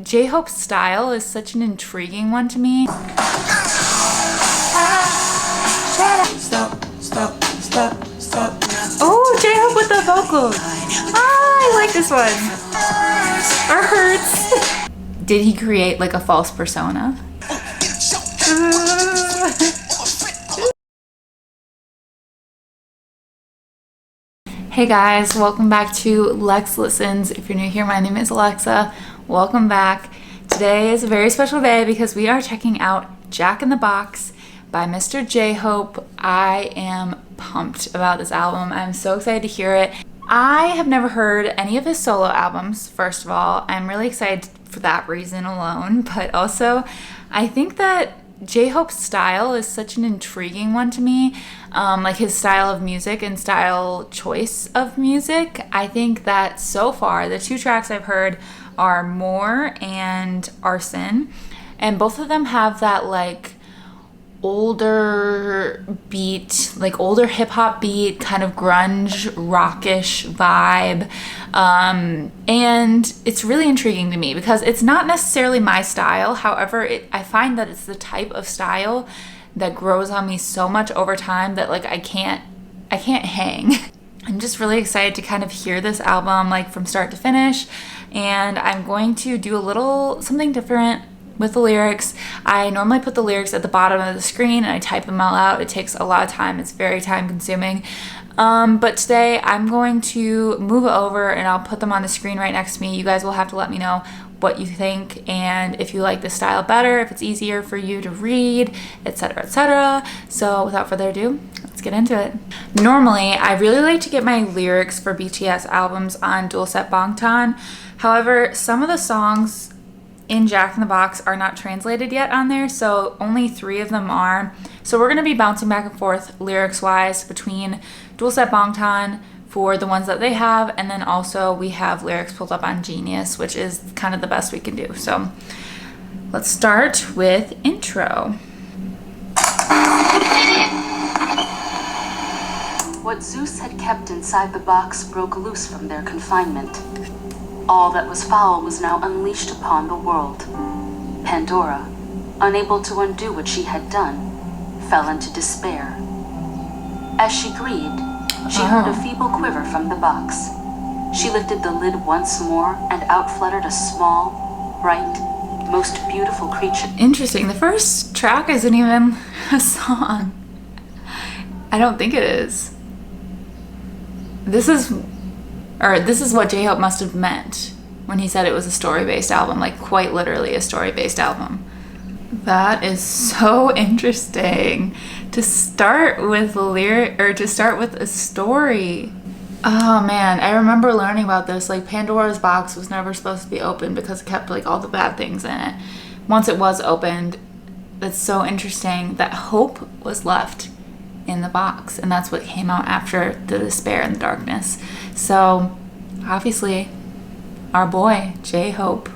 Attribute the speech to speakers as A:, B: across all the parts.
A: J-Hope's style is such an intriguing one to me. Oh, J-Hope with the vocals. I like this one. Or hurts. Did he create like a false persona? Hey guys, welcome back to Lex Listens. If you're new here, my name is Alexa. Welcome back. Today is a very special day because we are checking out Jack in the Box by Mr. J-Hope. I am pumped about this album. I'm so excited to hear it. I have never heard any of his solo albums, first of all. I'm really excited for that reason alone, but also I think that J-Hope's style is such an intriguing one to me. Like his style of music and style choice of music. I think that so far the two tracks I've heard are More and Arson, and both of them have that like older beat, like older hip-hop beat, kind of grunge rockish vibe, and it's really intriguing to me because it's not necessarily my style. However, I find that it's the type of style that grows on me so much over time that like I can't hang. I'm just really excited to kind of hear this album like from start to finish, and I'm going to do a little something different with the lyrics. I normally put the lyrics at the bottom of the screen and I type them all out. It takes a lot of time. It's very time consuming. But today I'm going to move over and I'll put them on the screen right next to me. You guys will have to let me know what you think and if you like this style better, if it's easier for you to read, etc., etc. So without further ado, let's get into it. Normally, I really like to get my lyrics for BTS albums on dual set Bangtan. However, some of the songs in Jack in the Box are not translated yet on there, so only 3 of them are. So we're going to be bouncing back and forth lyrics-wise between dual set Bangtan for the ones that they have, and then also we have lyrics pulled up on Genius, which is kind of the best we can do. So let's start with intro.
B: What Zeus had kept inside the box broke loose from their confinement. All that was foul was now unleashed upon the world. Pandora, unable to undo what she had done, fell into despair. As she grieved, she heard a feeble quiver from the box. She lifted the lid once more, and out fluttered a small, bright, most beautiful creature.
A: Interesting. The first track isn't even a song. I don't think it is. This is what J-Hope must have meant when he said it was a story-based album, like quite literally a story-based album. That is so interesting to start with a story. Oh man, I remember learning about this. Like Pandora's box was never supposed to be opened because it kept like all the bad things in it. Once it was opened, that's so interesting that hope was left in the box, and that's what came out after the despair and the darkness. So obviously our boy J-Hope.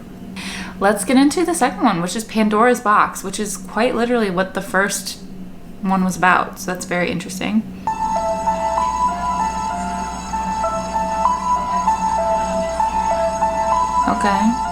A: Let's get into the second one, which is Pandora's box, which is quite literally what the first one was about, so that's very interesting. Okay.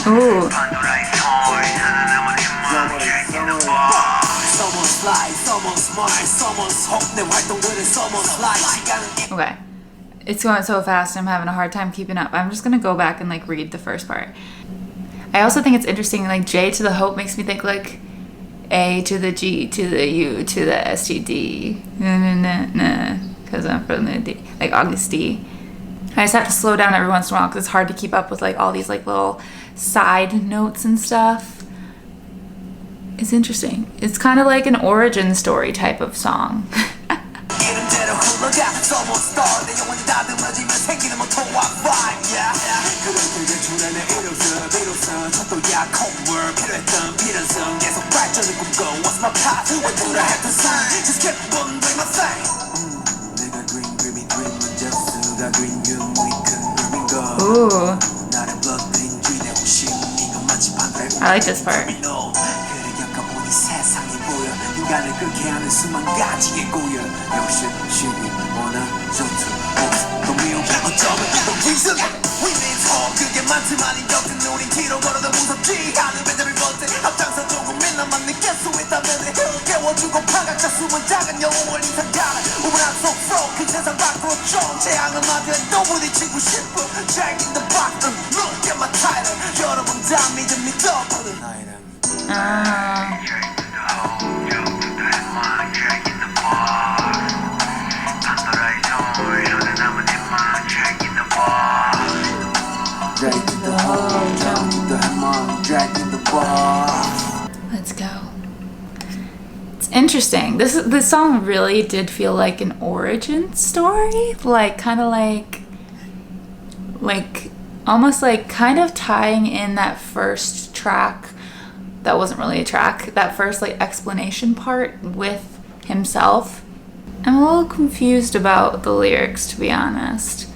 A: Ooh. Okay. It's going so fast, I'm having a hard time keeping up. I'm just gonna go back and like read the first part. I also think it's interesting, like J to the Hope makes me think like A to the G to the U to the STD. Because I'm from the D, like August D. I just have to slow down every once in a while because it's hard to keep up with like all these like little side notes and stuff. It's interesting. It's kind of like an origin story type of song.
C: What's my path? What do I have to sign? Just keep on doing my thing. 내가 green dreaming dream 먼저 수가 green 유물이 큰 dreaming go.
A: Ooh.
C: 나를 불러들인 주인의 호심 이건 마치 반대로.
A: I like this part.
C: 그래 겪어보니 세상이 보여 인간을 그렇게 하는 수만 가지의 고여 역시 쉬기 원하 좋든 또 미움 어쩌면 또 reason We need hope 그게 많지만 인격은 우린 뒤로 걸어도 무섭지 않은 배들을 벗대 앞장서 조금이나만 느낄 수 있다면 깨워주고 파각자 숨은 작은 영웅을 인상가는 우물한 속으로 그 세상 밖으로 좀 재앙을 맞이해 또 부딪히고 싶어 Jack in the box look at my title 여러분 다 믿음 믿어보는
A: Let's go. It's interesting. This song really did feel like an origin story, like kind of like almost like kind of tying in that first track that wasn't really a track, that first like explanation part with himself. I'm a little confused about the lyrics, to be honest,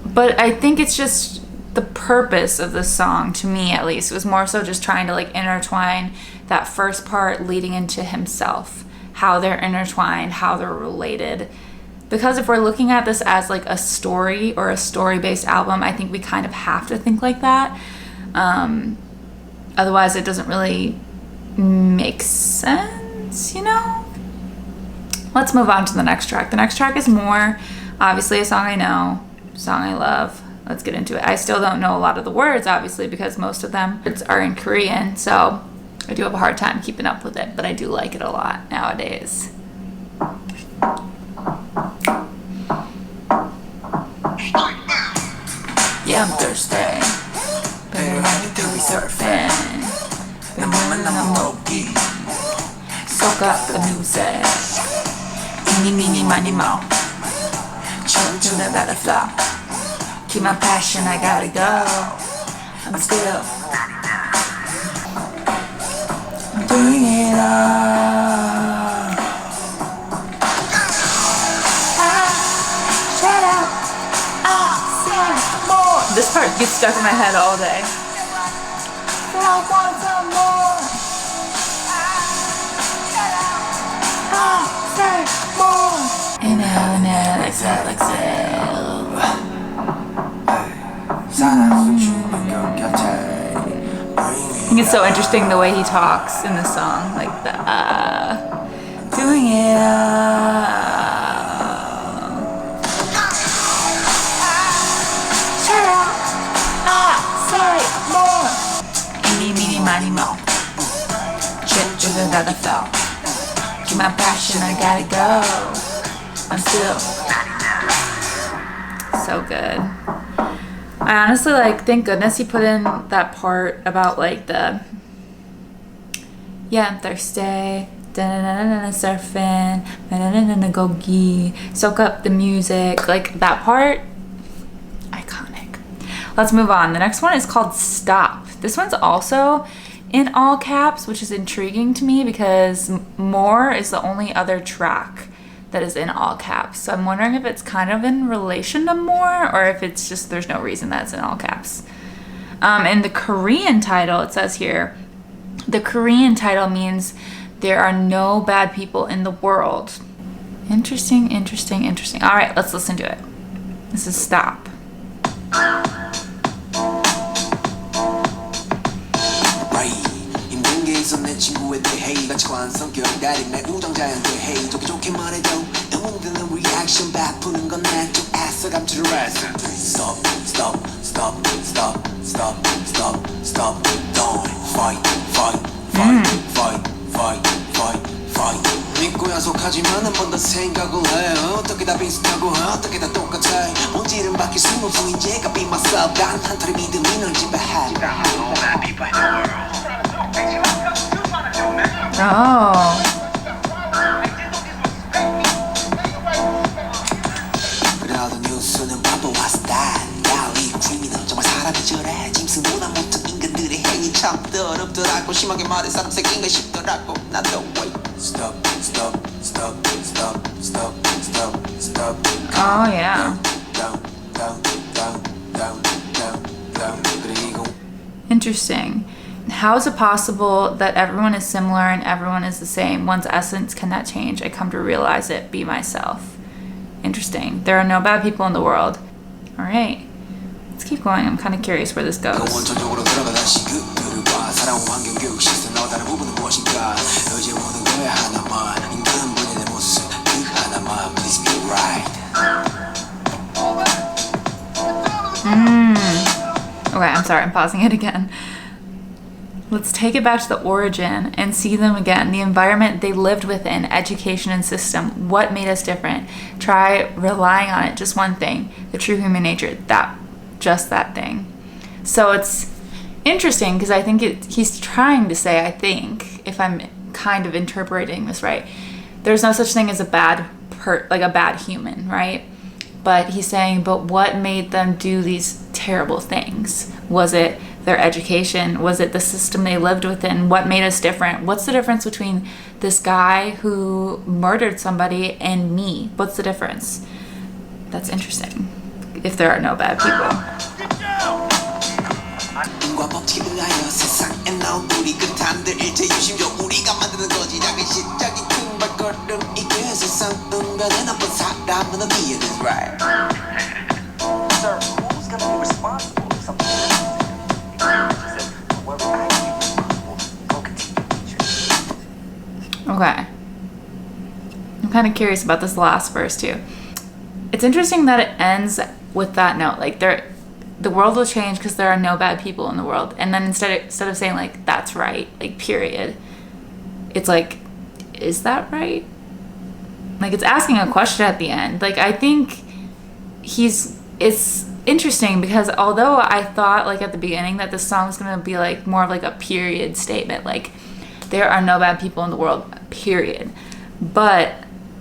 A: but I think it's just the purpose of the song, to me at least, was more so just trying to like intertwine that first part leading into himself, how they're intertwined, how they're related. Because if we're looking at this as like a story or a story-based album, I think we kind of have to think like that. Otherwise it doesn't really make sense, you know? Let's move on to the next track. The next track is more obviously a song I know, a song I love. Let's get into it. I still don't know a lot of the words, obviously, because most of them are in Korean, so I do have a hard time keeping up with it, but I do like it a lot nowadays. Yeah, I'm thirsty. Been running through surfing. Been moving on the low-key. Soak up the music. Eeny, meeny, miny, mo. Chill to the better flop. Keep my passion, I gotta go. I'm still doing it all. Shut up. Say more. This part gets stuck in my head all day. I want some more. Say more. Inhale, exhale, exhale. I think it's so interesting the way he talks in the song, like the doing it shut up, say more. Eeny, meeny, miny, mo. Chip to the other fell. Keep my passion, I gotta go. I'm still so good. I honestly thank goodness he put in that part about like the yeah, I'm thirsty, da-na-na-na-na, surfing, na-na-na-na, go-gi, soak up the music, like that part, iconic. Let's move on. The next one is called Stop. This one's also in all caps, which is intriguing to me because More is the only other track that is in all caps. So I'm wondering if it's kind of in relation to More or if it's just there's no reason that it's in all caps. In the Korean title, it says here, the Korean title means there are no bad people in the world. Interesting, interesting, interesting. All right, let's listen to it. This is Stop.
C: 내 친구에 대해 같이 관성격 달인 내 우정자에 대해 좋게 좋게 말해줘 영웅들은 리액션 베푸는 건 내쪽 애써 감추려 애써 Stop, stop, stop, stop, stop, stop, stop Don't fight, fight, fight, fight, fight, fight, fight 믿고 야속하지만 한 번 더 생각을 해 어떻게 다 비슷하고 어떻게 다 똑같아 본질은 바뀔 수 없어 이제가 be myself 단 한 털의 믿음이 널 지배해
A: Oh.
C: 그래도 뉴스는 바보와 스타일 야이 크리미널 정말 사람이 저래 짐승보다 못한 인간들의 행위 참 더럽더라고 심하게 말해 삼색인가 싶더라고 나도 wait stop stop stop stop stop stop stop
A: Oh yeah.
C: down down down down down down 그리고
A: Interesting. How is it possible that everyone is similar and everyone is the same? One's essence cannot change. I come to realize it. Be myself. Interesting. There are no bad people in the world. All right. Let's keep going. I'm kind of curious where this goes.
C: 원천적으로 돌아가 다시 그 글을 봐 살아온 환경 교육 시스템 너 다른 부분은 무엇인가 의지 오는 거야 하나만 인간 본연의 모습 그 하나만 please be right
A: Okay, I'm sorry. I'm pausing it again. Let's take it back to the origin and see them again. The environment they lived within, education and system. What made us different? Try relying on it. Just one thing. The true human nature. Just that thing. So it's interesting because I think he's trying to say, I think, if I'm kind of interpreting this right, there's no such thing as a bad human, right? But he's saying, but what made them do these terrible things? Was it their education? Was it the system they lived within? What made us different? What's the difference between this guy who murdered somebody and me? What's the difference? That's interesting. If there are no bad people.
C: 인과 법칙에 의하여 세상에 나온 우리 그 단들 일체 유심조 우리가 만드는 거지 작은 시작이 큰 발걸음 이게 세상 은간의 나쁜 사람은 어디에 is right
D: Sir, who's gonna be responsible if something happens? She said, whoever I be responsible, go continue teaching.
A: Okay. I'm kind of curious about this last verse too. It's interesting that it ends with that note, like the world will change because there are no bad people in the world, and then instead of saying like that's right, like period, it's like, is that right? Like it's asking a question at the end. Like I think it's interesting because although I thought like at the beginning that this song was gonna be like more of like a period statement, like there are no bad people in the world, period, but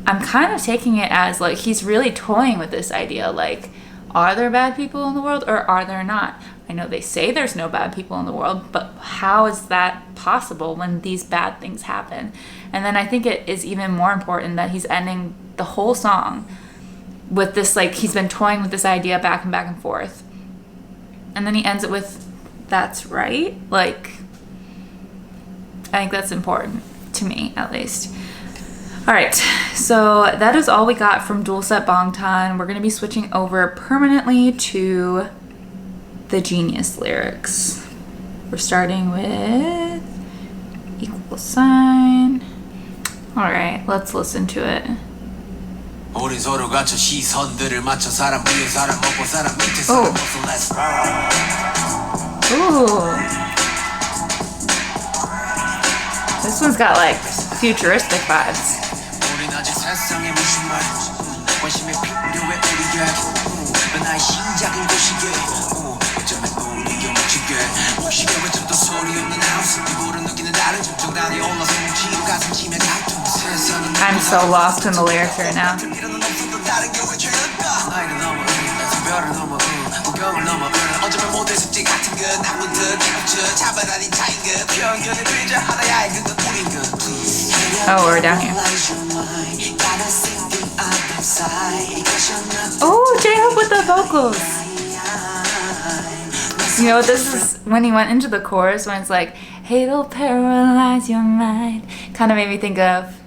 A: I'm kind of taking it as like he's really toying with this idea, like, are there bad people in the world or are there not? I know they say there's no bad people in the world, but how is that possible when these bad things happen? And then I think it is even more important that he's ending the whole song with this, like, he's been toying with this idea back and forth. And then he ends it with, that's right. Like, I think that's important to me, at least. All right, so that is all we got from Dual Set Bangtan. We're going to be switching over permanently to the Genius lyrics. We're starting with equal sign. All right, let's listen to it.
C: 우린 서로 갖춰 시선들을 맞춰 사람 위에 사람 먹고 사람 밑에 사람 없어 let's roll
A: Ooh. This one's got like futuristic vibes.
C: 우린 아직 세상에 무슨 말 관심이 필요해 우리에게 나의 심장은 거시게 어쩌면 우리가 묻히게 무시게 외쳤던 소리 없는 하우스 이불은 느끼는 다른 점정단이 올라서 뭉치고 가슴 치며 갈등 세상은
A: I'm so lost in the lyrics right now.
C: 필요는 없어도 다른 경우에 죄였다 나이를 넘어 별을 넘어 구경을 넘어 어쩌면 모델 숙제 같은 것 나쁜 듯 깨우쳐 차별하니 차인 것 편견에 들자 하나야 그것 우린 것 please
A: Oh, we're down here. Oh, J-Hope with the vocals. You know, this is when he went into the chorus when it's like, hate'll paralyze your mind. Kind of made me think of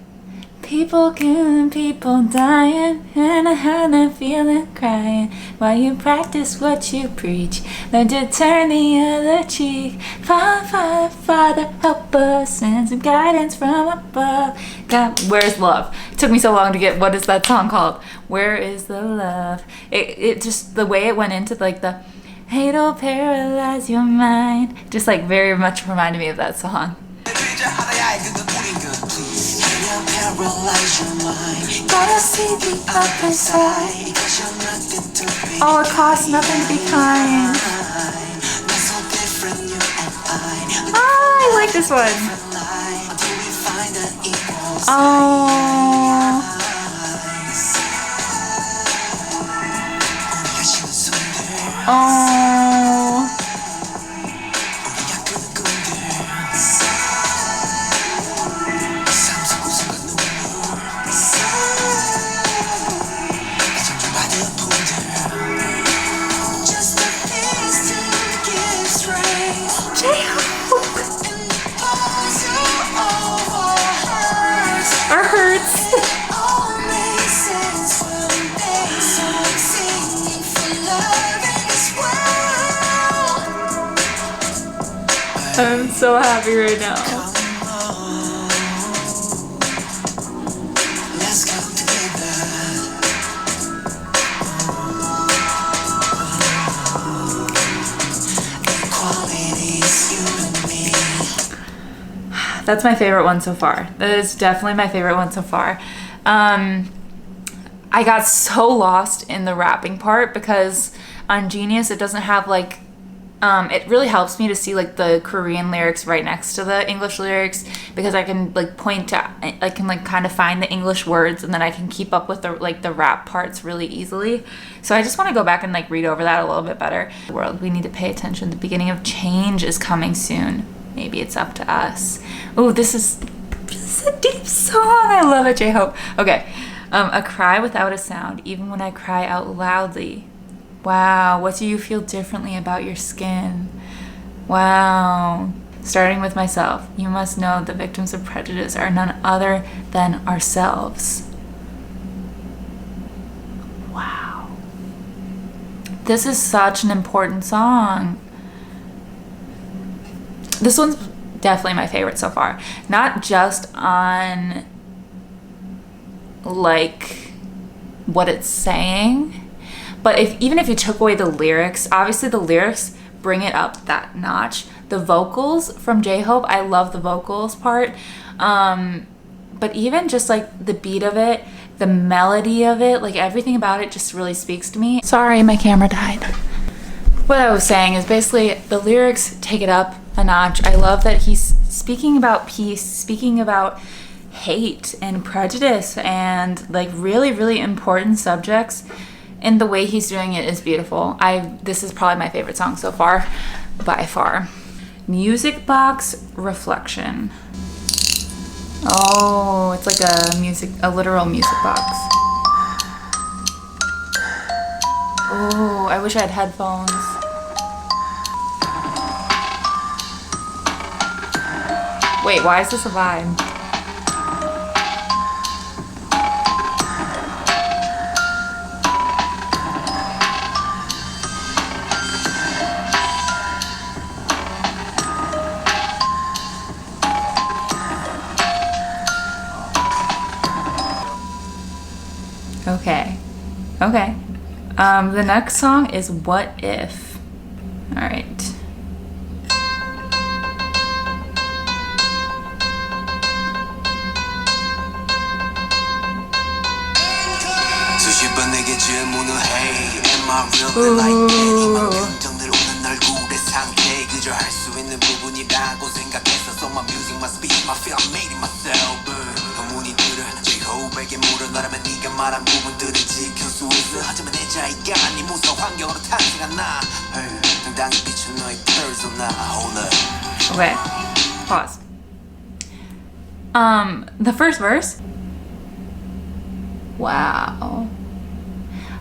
A: people killing, people dying, and I had that feeling crying while you practice what you preach. Learn to turn the other cheek. Father, Father, help us, send some guidance from above. God, where's love? It took me so long to get what is that song called? Where is the love? It just, the way it went into like the hate'll paralyze your mind, just like very much reminded me of that song. Gotta see the other side. Oh, it costs nothing to be kind. Oh, I like this one. Oh. Oh. hurts.
C: all makes sense one day, so I'm singing for love in this world.
A: I'm so happy right now.
C: Come on, let's come together. Equality's you and me.
A: That's my favorite one so far. That is definitely my favorite one so far. I got so lost in the rapping part because on Genius it doesn't have like, it really helps me to see like the Korean lyrics right next to the English lyrics because I can like point to, I can like kind of find the English words and then I can keep up with the like the rap parts really easily. So I just want to go back and like read over that a little bit better. World, we need to pay attention. The beginning of change is coming soon. Maybe it's up to us. Oh, this is a deep song. I love it, J-Hope. Okay. A cry without a sound, even when I cry out loudly. Wow, what do you feel differently about your skin? Wow. Starting with myself, you must know the victims of prejudice are none other than ourselves. Wow. This is such an important song. This one's definitely my favorite so far. Not just on like what it's saying, but even if you took away the lyrics, obviously the lyrics bring it up that notch. The vocals from J-Hope, I love the vocals part. But even just like the beat of it, the melody of it, like everything about it just really speaks to me. Sorry, my camera died. What I was saying is basically the lyrics take it up a notch. I love that he's speaking about peace, speaking about hate and prejudice and like really, really important subjects. And the way he's doing it is beautiful. This is probably my favorite song so far, by far. Music box reflection. Oh, it's like a literal music box. Oh, I wish I had headphones. Wait, why is this a vibe? Okay. The next song is What If. All right.
C: 수십 번 내게 질문을 해. Am I really like that? 이만 감정들 오는 얼굴의 상태 그저 할 수 있는 부분이라고 생각했어. So my music, my speech, my feel, I made it myself. 문의들을 J-Hope에게 물어나라면 네가 말한 부분들을 지킬 수 있어. 하지만 내 자의가 네 무서운 환경으로 탄생한 나 당당히 비춘 너의 persona. Hold up.
A: Okay. Pause. The first verse. Wow.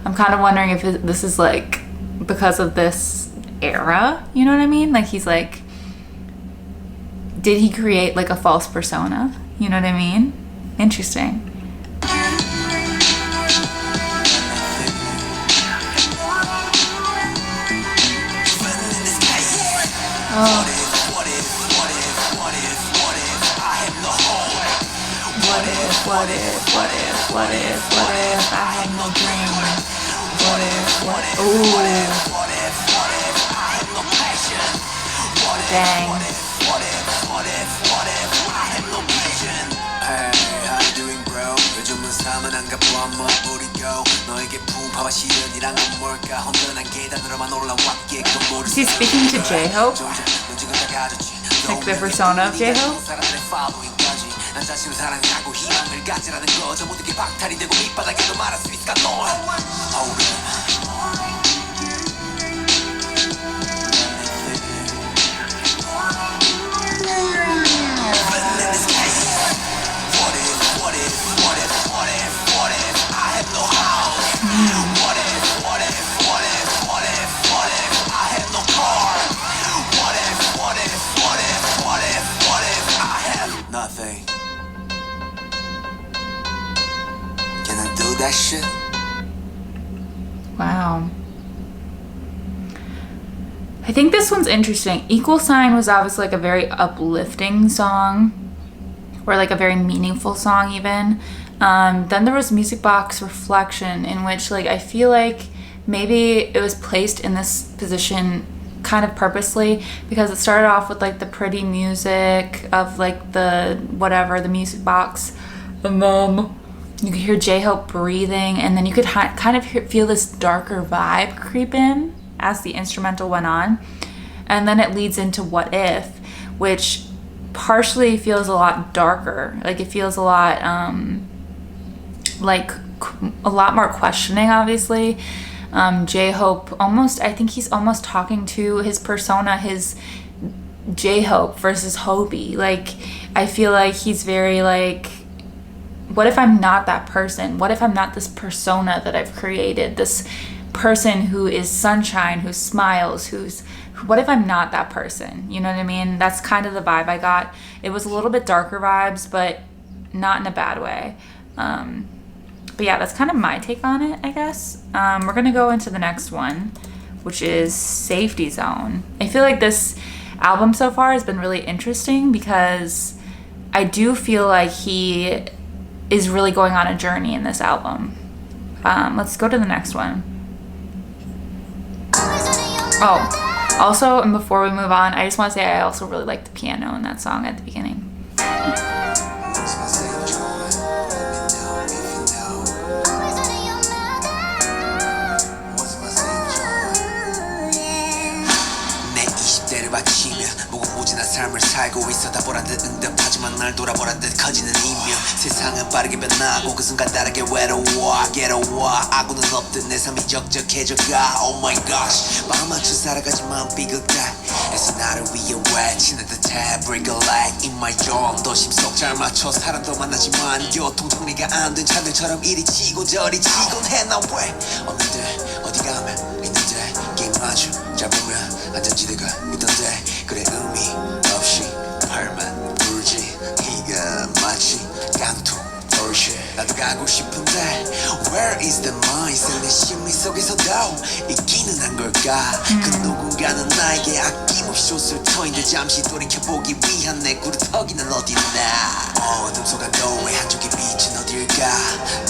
A: I'm kind of wondering if this is like because of this era, you know what I mean? Like he's like, did he create like a false persona? You know what I mean? Interesting. Oh. What if I had no dream? Dang.
C: Hey, how you doing, bro? 요즘은 삶은 안가부 한번 뿌리고 너에게 풍파와 시련이란 건 뭘까? 혼돈한 계단으로만 올라왔기에 그건 모를
A: Is he speaking to J-Hope? Like the persona of J-Hope?
C: 난 자신을 사랑하고 희망을 가지라는 거 저 모든 게 박탈이 되고 밑바닥에도 말할 수 있을까 널 Nothing. that shit.
A: Wow. I think this one's interesting. Equal Sign was obviously like a very uplifting song, or like a very meaningful song even. Then there was Music Box Reflection, in which like I feel like maybe it was placed in this position kind of purposely, because it started off with like the pretty music of like the whatever, the music box, and then you could hear J-Hope breathing, and then you could kind of feel this darker vibe creep in as the instrumental went on. And then it leads into What If, which partially feels a lot darker. Like it feels a lot like a lot more questioning, obviously. J-Hope almost, I think he's almost talking to his persona, his J-Hope versus Hobie. Like I feel like he's very like, what if I'm not that person? What if I'm not this persona that I've created? This person who is sunshine, who smiles, what if I'm not that person? You know what I mean? That's kind of the vibe I got. It was a little bit darker vibes, but not in a bad way. But yeah, that's kind of my take on it, I guess. We're gonna go into the next one, which is Safety Zone. I feel like this album so far has been really interesting because I do feel like he is really going on a journey in this album. Let's go to the next one. Oh, also, and before we move on, I just want to say I also really like the piano in that song at the beginning.
C: 삶을 살고 있어 다 보란 듯 응답하지만 날 돌아보란 듯 커지는 인명 세상은 빠르게 변하고 그 순간 다르게 외로워 아구는 없듯 내 삶이 적적해져가 Oh my gosh 마음 맞춰 살아가지만 삐걱대 애써 나를 위해 외치는 듯해 Break a leg in my jaw 도심 속 잘 맞춰 사람도 만나지만 교통 정리가 안 된 차들처럼 이리 치고 저리 치곤 해 난 왜 없는데 어디 가면 있는데 게임 아주 잘 보면 안전지대가 있던데 그래 의미 없이 팔만 울지 이가 마치 깡통 돌실 나도 가고 싶은데 Where is the mindset 내 심리 속에서도 있기는 한 걸까 그 누군가는 나에게 아낌없이 줬을 터인데 잠시 돌이켜보기 위한 내 구르터기는 어딨나 어둠 속 안도의 한쪽의 빛은 어딜까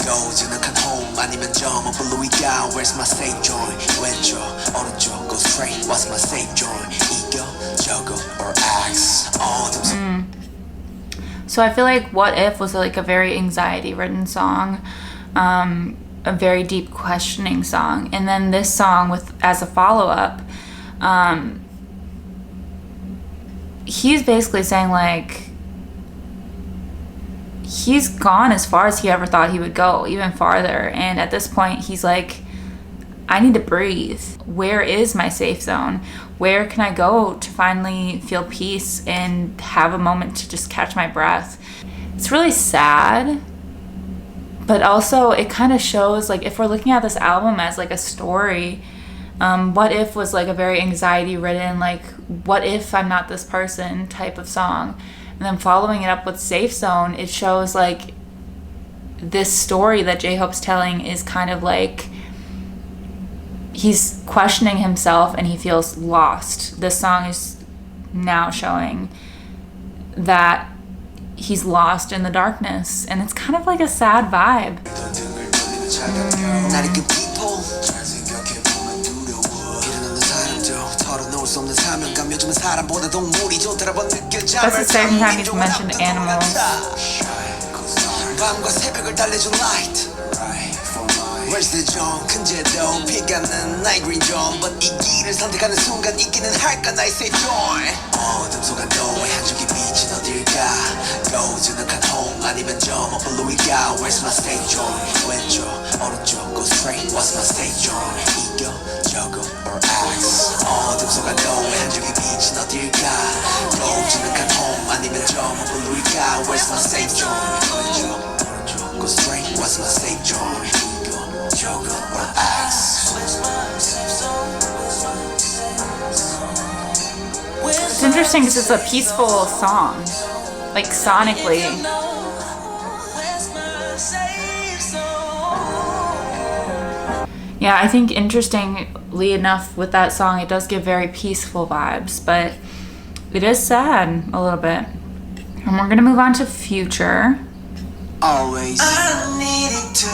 C: 고즈넉한 home 아니면 저 먼 블루이가 Where's my safe joint 왼쪽 오른쪽 go straight What's my safe joint 이겨 juggle or axe 어둠 속
A: So I feel like What If was like a very anxiety-ridden song, a very deep questioning song. And then this song with as a follow-up, he's basically saying like, he's gone as far as he ever thought he would go, even farther. And at this point, he's like, I need to breathe. Where is my safe zone? Where can I go to finally feel peace and have a moment to just catch my breath? It's really sad, but also it kind of shows like if we're looking at this album as like a story, What If was like a very anxiety ridden, like what if I'm not this person type of song. And then following it up with Safe Zone, it shows like this story that J-Hope's telling is kind of like he's questioning himself and he feels lost. This song is now showing that he's lost in the darkness, and it's kind of like a sad vibe. That's the second time he's mentioned animals.
C: Where's the zone? 근제도 피가는 night green zone But 이 길을 선택하는 순간 있기는 할까 나의 safe zone 어둠 속 안도의 한쪽의 빛은 어딜까 고즈넉한 home 아니면 저 먼 블루이가 Where's my safe zone? 왼쪽 오른쪽 go straight What's my safe zone? 이겨 juggle or axe 어둠 속 안도의 한쪽의 빛은 어딜까 고즈넉한 home 아니면 저 먼 블루이가 Where's my safe zone? 왼쪽 오른쪽 go straight What's my safe zone?
A: It's interesting because it's a peaceful song, like sonically. Yeah, I think interestingly enough with that song, it does give very peaceful vibes, but it is sad a little bit. And we're gonna move on to Future.
C: Always I needed to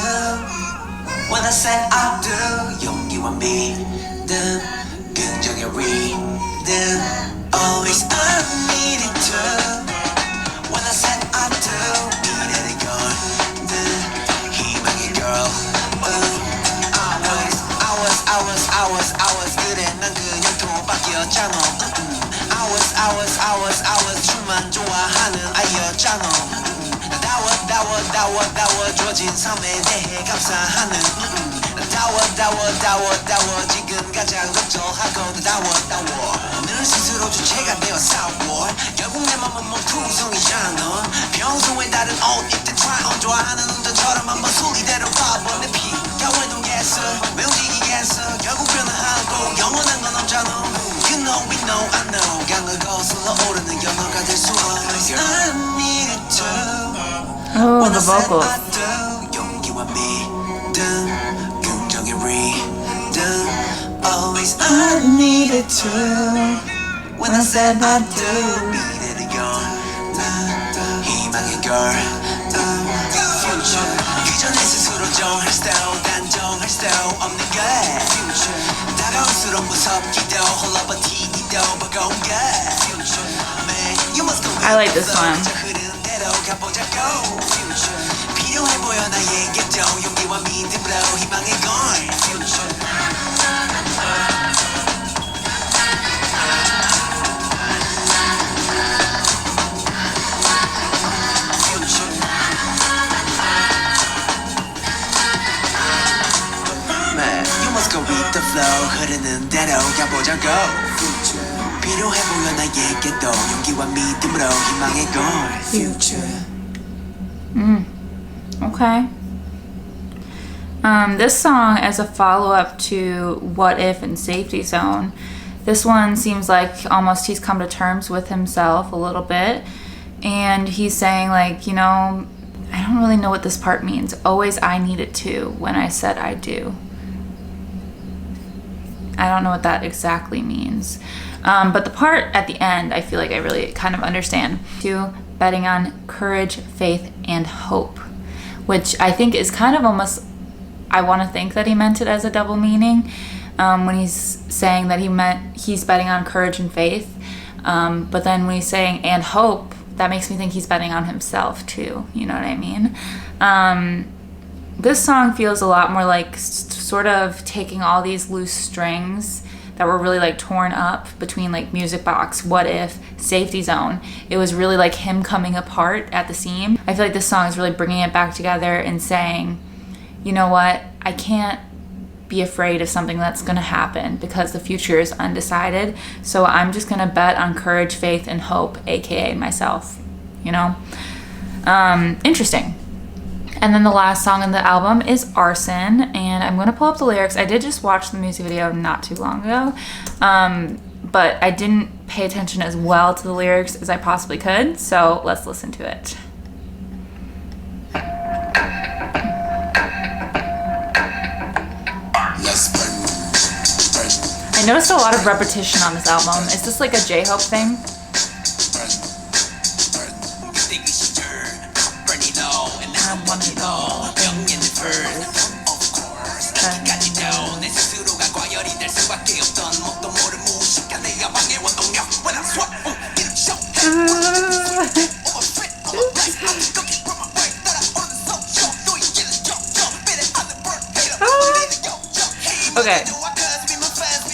C: when I said I do 용기와 믿음 긍정의 rhythm Always I needed to when I said I do 미래를 걸는 희망의 girl I was 그래 난 그냥 도박이었잖아 I was 춤만 좋아하는 아이였잖아 다워줘진 삶에 대해 감사하는 다워 지금 가장 걱정하고 다워 늘 스스로 주체가 되어 싸워 결국 내 맘은 멍투성이잖아 평소에 다른 옷 입듯 try on 좋아하는 운전처럼 한번 소리대로 봐봐 내 피가 왜동겠어 왜 움직이겠어 결국 변화하고 영원한 건 없잖아 You know we know I know 강을 거슬러 오르는 연어가 될 수 없어 I need it too
A: Oh, the vocals.
C: Always I needed to when I said I do 희망의 girl Future 그전에 스스로 정할 style 단정할 style 없는 게 Future 다가올수록 무섭기도 홀라버티기도 버거운 게 Future Man you must go
A: I like this one.
C: 필요해 보여 나에게도 용기와 믿음으로 희망의 걸 Future Man, you must go with the flow 흐르는 대로 가보자고 Future 필요해 보여 나에게도 용기와 믿음으로 희망의 걸 Future
A: Okay. This song as a follow-up to What If and Safety Zone. This one seems like almost he's come to terms with himself a little bit. And he's saying like, you know, I don't really know what this part means. Always I needed to when I said I do. I don't know what that exactly means. But the part at the end, I feel like I really kind of understand. To betting on courage, faith, and hope, which I think is kind of almost, I want to think that he meant it as a double meaning when he's saying that he's betting on courage and faith. But then when he's saying and hope, that makes me think he's betting on himself too. You know what I mean? This song feels a lot more like sort of taking all these loose strings that were really like torn up between like Music Box, What If, Safety Zone. It was really like him coming apart at the seam. I feel like this song is really bringing it back together and saying, you know what, I can't be afraid of something that's gonna happen because the future is undecided. So I'm just gonna bet on courage, faith, and hope, aka myself, you know? Interesting. And then the last song in the album is Arson, and I'm gonna pull up the lyrics. I did just watch the music video not too long ago, but I didn't pay attention as well to the lyrics as I possibly could, so let's listen to it. I noticed a lot of repetition on this album. Is this like a J-Hope thing? Okay,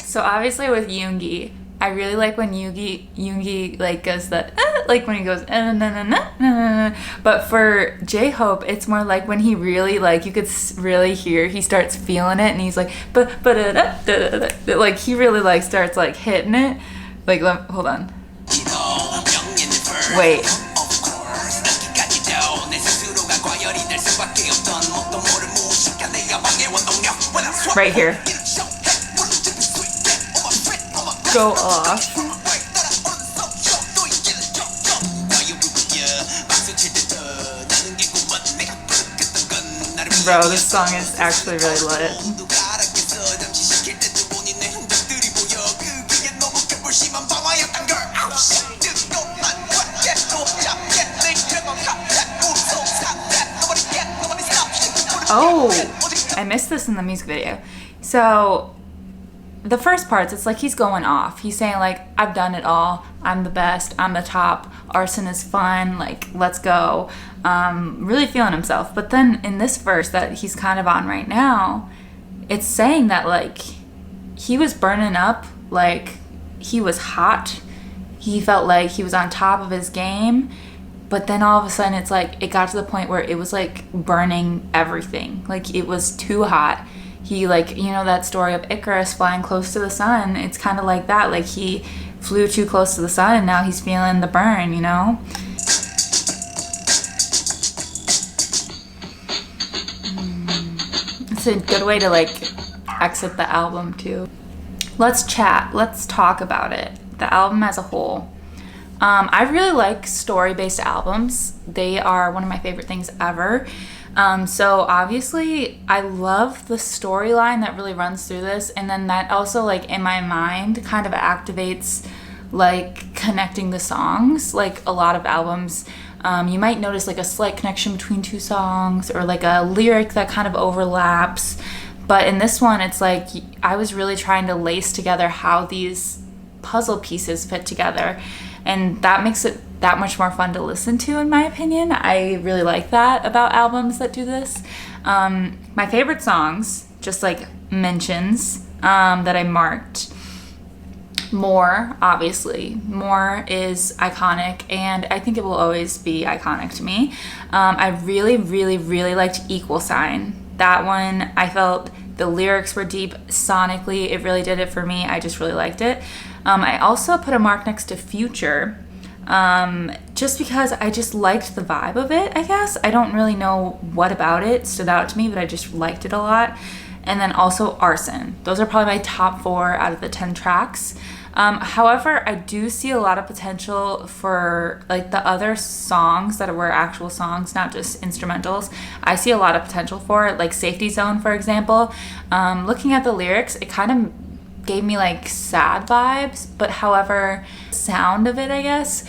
A: so obviously with Yoongi, I really like when Yoongi like goes the like when he goes na na na na. But for J-Hope, it's more like when he really like you could really hear he starts feeling it and he's like like he really like starts like hitting it. Like hold on. Wait. Right here. Go off. Bro, this song is actually really lit. Oh, I missed this in the music video. So the first parts, it's like he's going off. He's saying like, I've done it all. I'm the best. I'm the top. Arson is fun. Like, let's go. Really feeling himself. But then in this verse that he's kind of on right now, it's saying that like he was burning up, like he was hot. He felt like he was on top of his game. But then all of a sudden it's like it got to the point where it was like burning everything. Like it was too hot. He like, you know, that story of Icarus flying close to the sun. It's kind of like that. Like he flew too close to the sun and now he's feeling the burn, you know? It's a good way to like exit the album too. Let's chat. Let's talk about it. The album as a whole. I really like story-based albums. They are one of my favorite things ever. So obviously I love the storyline that really runs through this, and then that also like in my mind kind of activates like connecting the songs. Like a lot of albums, you might notice like a slight connection between two songs or like a lyric that kind of overlaps. But in this one, it's like I was really trying to lace together how these puzzle pieces fit together. And that makes it that much more fun to listen to, in my opinion. I really like that about albums that do this. My favorite songs, just like mentions that I marked. More, obviously. More is iconic, and I think it will always be iconic to me. I really, really, really liked Equal Sign. That one, I felt the lyrics were deep sonically. It really did it for me. I just really liked it. I also put a mark next to Future, just because I just liked the vibe of it, I guess. I don't really know what about it stood out to me, but I just liked it a lot. And then also Arson. Those are probably my top 4 out of the 10 tracks. However, I do see a lot of potential for like the other songs that were actual songs, not just instrumentals. I see a lot of potential for it, like Safety Zone, for example. Looking at the lyrics, it kind of gave me like sad vibes, but however, sound of it, I guess.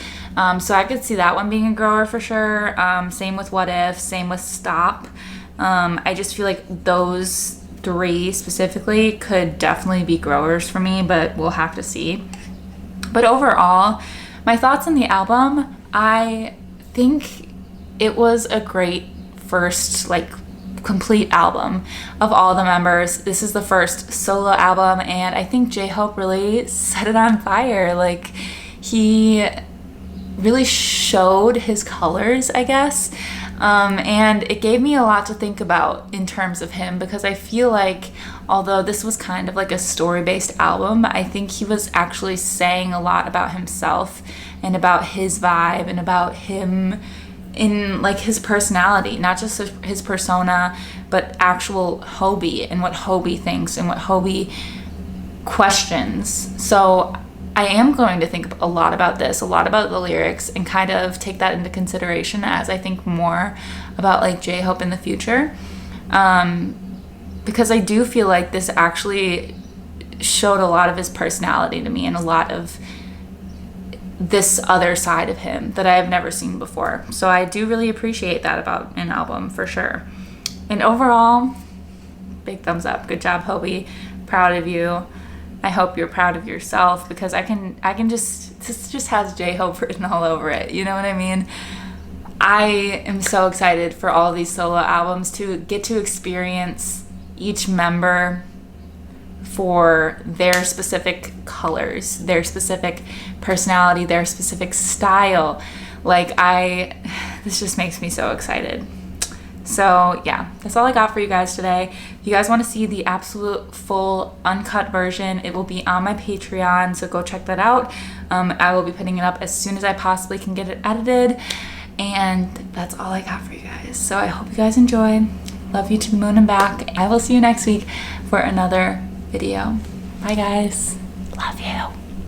A: So I could see that one being a grower for sure. Same with What If, same with Stop. I just feel like those 3 specifically could definitely be growers for me, but we'll have to see. But overall, my thoughts on the album, I think it was a great first like complete album of all the members. This is the first solo album, and I think J-Hope really set it on fire. Like he really showed his colors, I guess. And it gave me a lot to think about in terms of him, because I feel like although this was kind of like a story-based album, I think he was actually saying a lot about himself and about his vibe and about him in like his personality, not just his persona, but actual Hobie and what Hobie thinks and what Hobie questions. So I am going to think a lot about this, a lot about the lyrics, and kind of take that into consideration as I think more about like J-Hope in the future. Because I do feel like this actually showed a lot of his personality to me and a lot of this other side of him that I have never seen before. So I do really appreciate that about an album for sure. And overall, big thumbs up. Good job, Hobie. Proud of you. I hope you're proud of yourself, because I can just, this just has J-Hope written all over it. You know what I mean? I am so excited for all these solo albums to get to experience each member for their specific colors, their specific personality, their specific style. Like this just makes me so excited. So yeah, that's all I got for you guys today. If you guys want to see the absolute full uncut version, it will be on my Patreon, so go check that out. I will be putting it up as soon as I possibly can get it edited. And that's all I got for you guys. So I hope you guys enjoy. Love you to the moon and back. I will see you next week for another video. Bye guys. Love you.